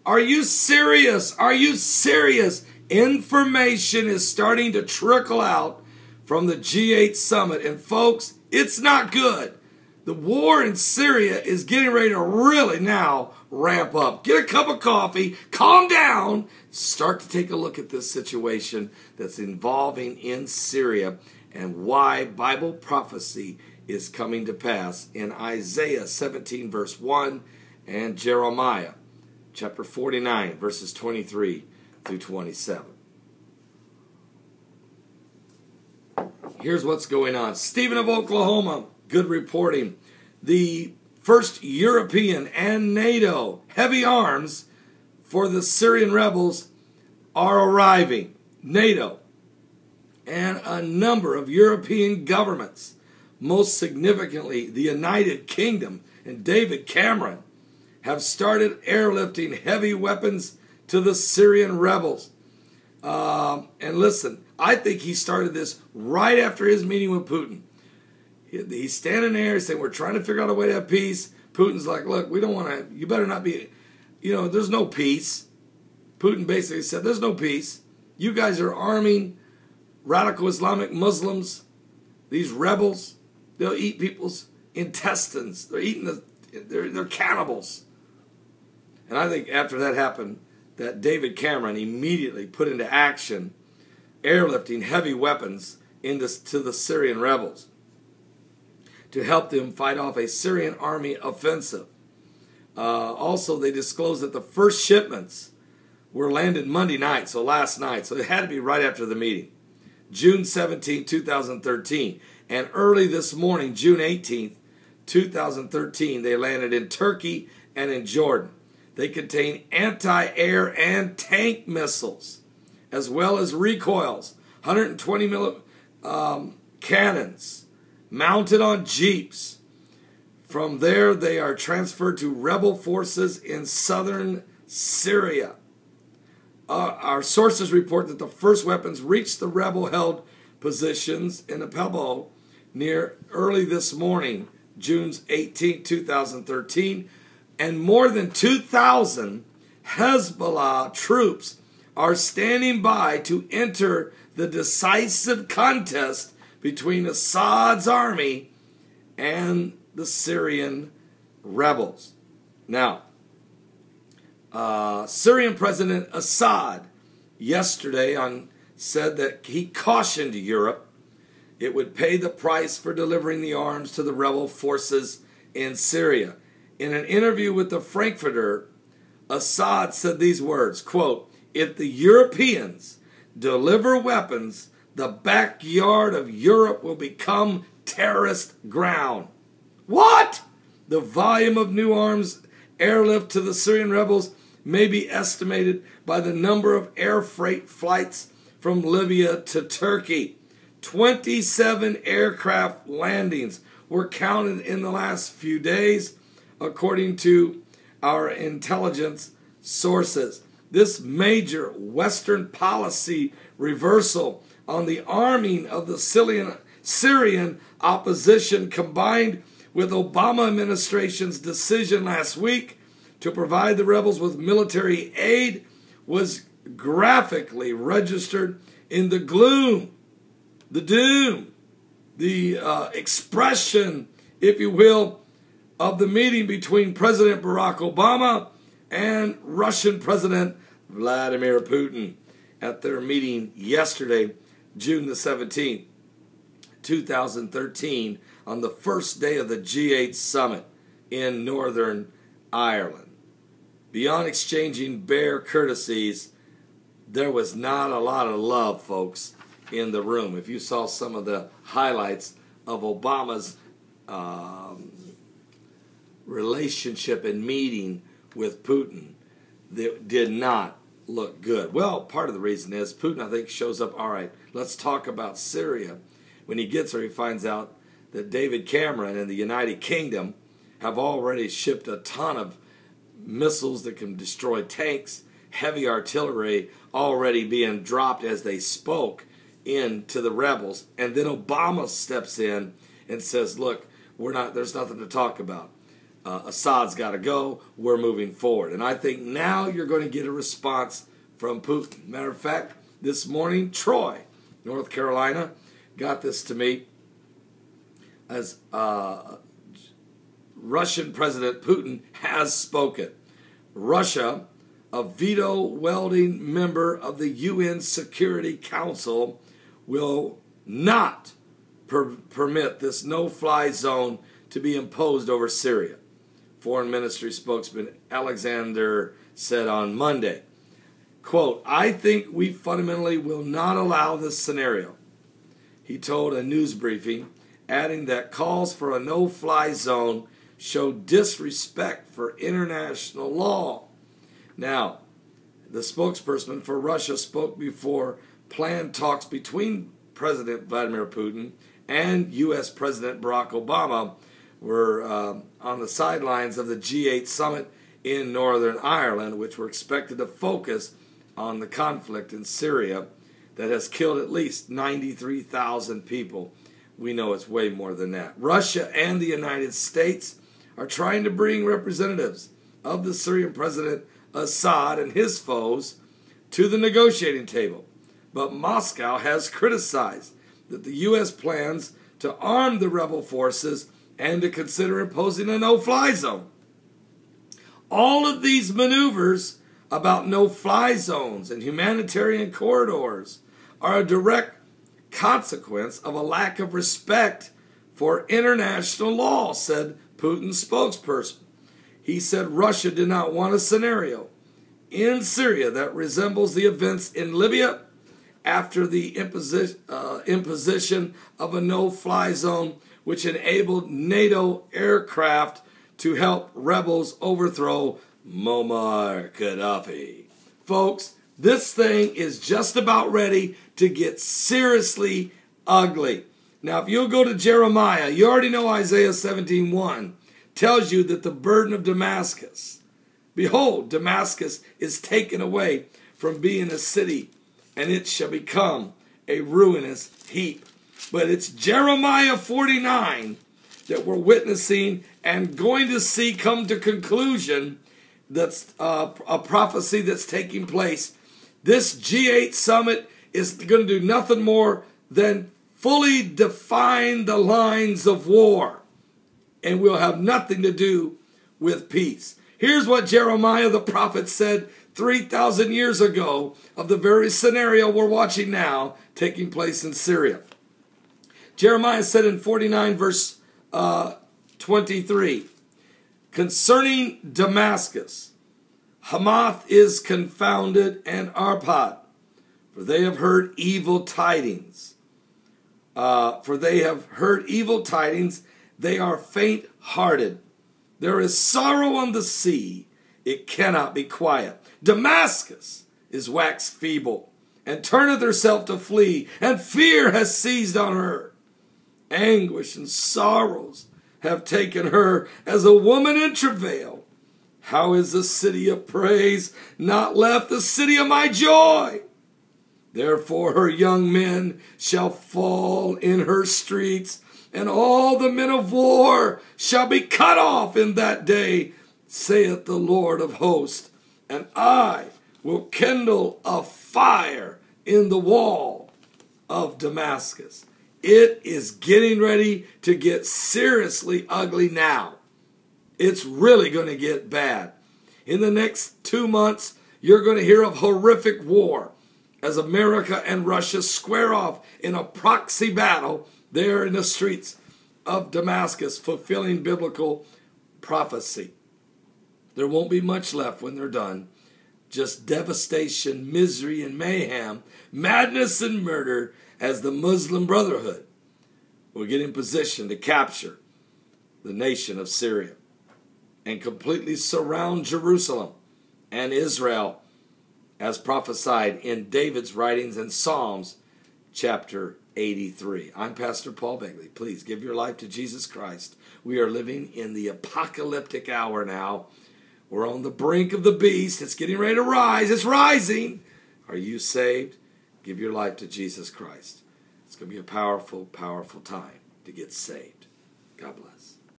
Are you serious? Are you serious? Information is starting to trickle out from the G8 summit. And folks, it's not good. The war in Syria is getting ready to really now ramp up. Get a cup of coffee, calm down, start to take a look at this situation that's involving in Syria and why Bible prophecy is coming to pass in Isaiah 17 verse 1 and Jeremiah chapter 49 verses 23 through 27. Here's what's going on. Stephen of Oklahoma, good reporting. The first European and NATO heavy arms for the Syrian rebels are arriving. NATO and a number of European governments, most significantly the United Kingdom and David Cameron, have started airlifting heavy weapons to the Syrian rebels. And listen, I think he started this right after his meeting with Putin. He's standing there saying, we're trying to figure out a way to have peace. Putin's like, look, we don't want to, you better not be, there's no peace. Putin basically said, there's no peace. You guys are arming radical Islamic Muslims, these rebels. They'll eat people's intestines. They're eating they're cannibals. And I think after that happened, that David Cameron immediately put into action airlifting heavy weapons to the Syrian rebels to help them fight off a Syrian army offensive. Also, they disclosed that the first shipments were landed Monday night, so last night. So it had to be right after the meeting. June 17, 2013. And early this morning, June 18, 2013, they landed in Turkey and in Jordan. They contain anti-air and tank missiles, as well as recoils, 120 cannons, mounted on jeeps. From there, they are transferred to rebel forces in southern Syria. Our sources report that the first weapons reached the rebel-held positions in Aleppo near early this morning, June 18, 2013, and more than 2,000 Hezbollah troops are standing by to enter the decisive contest between Assad's army and the Syrian rebels. Now, Syrian President Assad yesterday said that he cautioned Europe it would pay the price for delivering the arms to the rebel forces in Syria. In an interview with the Frankfurter, Assad said these words, quote, if the Europeans deliver weapons, the backyard of Europe will become terrorist ground. What? The volume of new arms airlift to the Syrian rebels may be estimated by the number of air freight flights from Libya to Turkey. 27 aircraft landings were counted in the last few days, according to our intelligence sources. This major Western policy reversal on the arming of the Syrian opposition, combined with Obama administration's decision last week to provide the rebels with military aid, was graphically registered in the gloom, the doom, the expression, if you will, of the meeting between President Barack Obama and Russian President Vladimir Putin at their meeting yesterday, June the 17th, 2013, on the first day of the G8 summit in Northern Ireland. Beyond exchanging bare courtesies, there was not a lot of love, folks, in the room. If you saw some of the highlights of Obama's relationship and meeting with Putin, that did not look good. Well, part of the reason is Putin, I think, shows up, all right, let's talk about Syria. When he gets there, he finds out that David Cameron and the United Kingdom have already shipped a ton of missiles that can destroy tanks, heavy artillery already being dropped as they spoke into the rebels. And then Obama steps in and says, look, there's nothing to talk about. Assad's got to go. We're moving forward. And I think now you're going to get a response from Putin. Matter of fact, this morning, Troy, North Carolina, got this to me as Russian President Putin has spoken. Russia, a veto-wielding member of the UN Security Council, will not permit this no-fly zone to be imposed over Syria. Foreign Ministry spokesman Alexander said on Monday, quote, I think we fundamentally will not allow this scenario. He told a news briefing, adding that calls for a no-fly zone show disrespect for international law. Now, the spokesperson for Russia spoke before planned talks between President Vladimir Putin and U.S. President Barack Obama were on the sidelines of the G8 summit in Northern Ireland, which were expected to focus on the conflict in Syria that has killed at least 93,000 people. We know it's way more than that. Russia and the United States are trying to bring representatives of the Syrian President Assad and his foes to the negotiating table. But Moscow has criticized that the U.S. plans to arm the rebel forces and to consider imposing a no-fly zone. All of these maneuvers about no-fly zones and humanitarian corridors are a direct consequence of a lack of respect for international law, said Putin's spokesperson. He said Russia did not want a scenario in Syria that resembles the events in Libya after the imposition of a no-fly zone, which enabled NATO aircraft to help rebels overthrow Muammar Gaddafi. Folks, this thing is just about ready to get seriously ugly. Now, if you'll go to Jeremiah, you already know Isaiah 17:1 tells you that the burden of Damascus, behold, Damascus is taken away from being a city, and it shall become a ruinous heap. But it's Jeremiah 49 that we're witnessing and going to see come to conclusion. That's a prophecy that's taking place. This G8 summit is going to do nothing more than fully define the lines of war, and will have nothing to do with peace. Here's what Jeremiah the prophet said 3,000 years ago of the very scenario we're watching now taking place in Syria. Jeremiah said in 49 verse 23, concerning Damascus, Hamath is confounded and Arpad, for they have heard evil tidings. They are faint-hearted. There is sorrow on the sea, it cannot be quiet. Damascus is waxed feeble, and turneth herself to flee, and fear has seized on her. Anguish and sorrows have taken her as a woman in travail. How is the city of praise not left the city of my joy? Therefore her young men shall fall in her streets, and all the men of war shall be cut off in that day, saith the Lord of hosts. And I will kindle a fire in the wall of Damascus. It is getting ready to get seriously ugly now. It's really going to get bad. In the next 2 months, you're going to hear of horrific war as America and Russia square off in a proxy battle there in the streets of Damascus, fulfilling biblical prophecy. There won't be much left when they're done. Just devastation, misery, and mayhem, madness and murder as the Muslim Brotherhood will get in position to capture the nation of Syria and completely surround Jerusalem and Israel, as prophesied in David's writings in Psalms chapter 83. I'm Pastor Paul Begley. Please give your life to Jesus Christ. We are living in the apocalyptic hour now. We're on the brink of the beast. It's getting ready to rise. It's rising. Are you saved? Give your life to Jesus Christ. It's going to be a powerful, powerful time to get saved. God bless.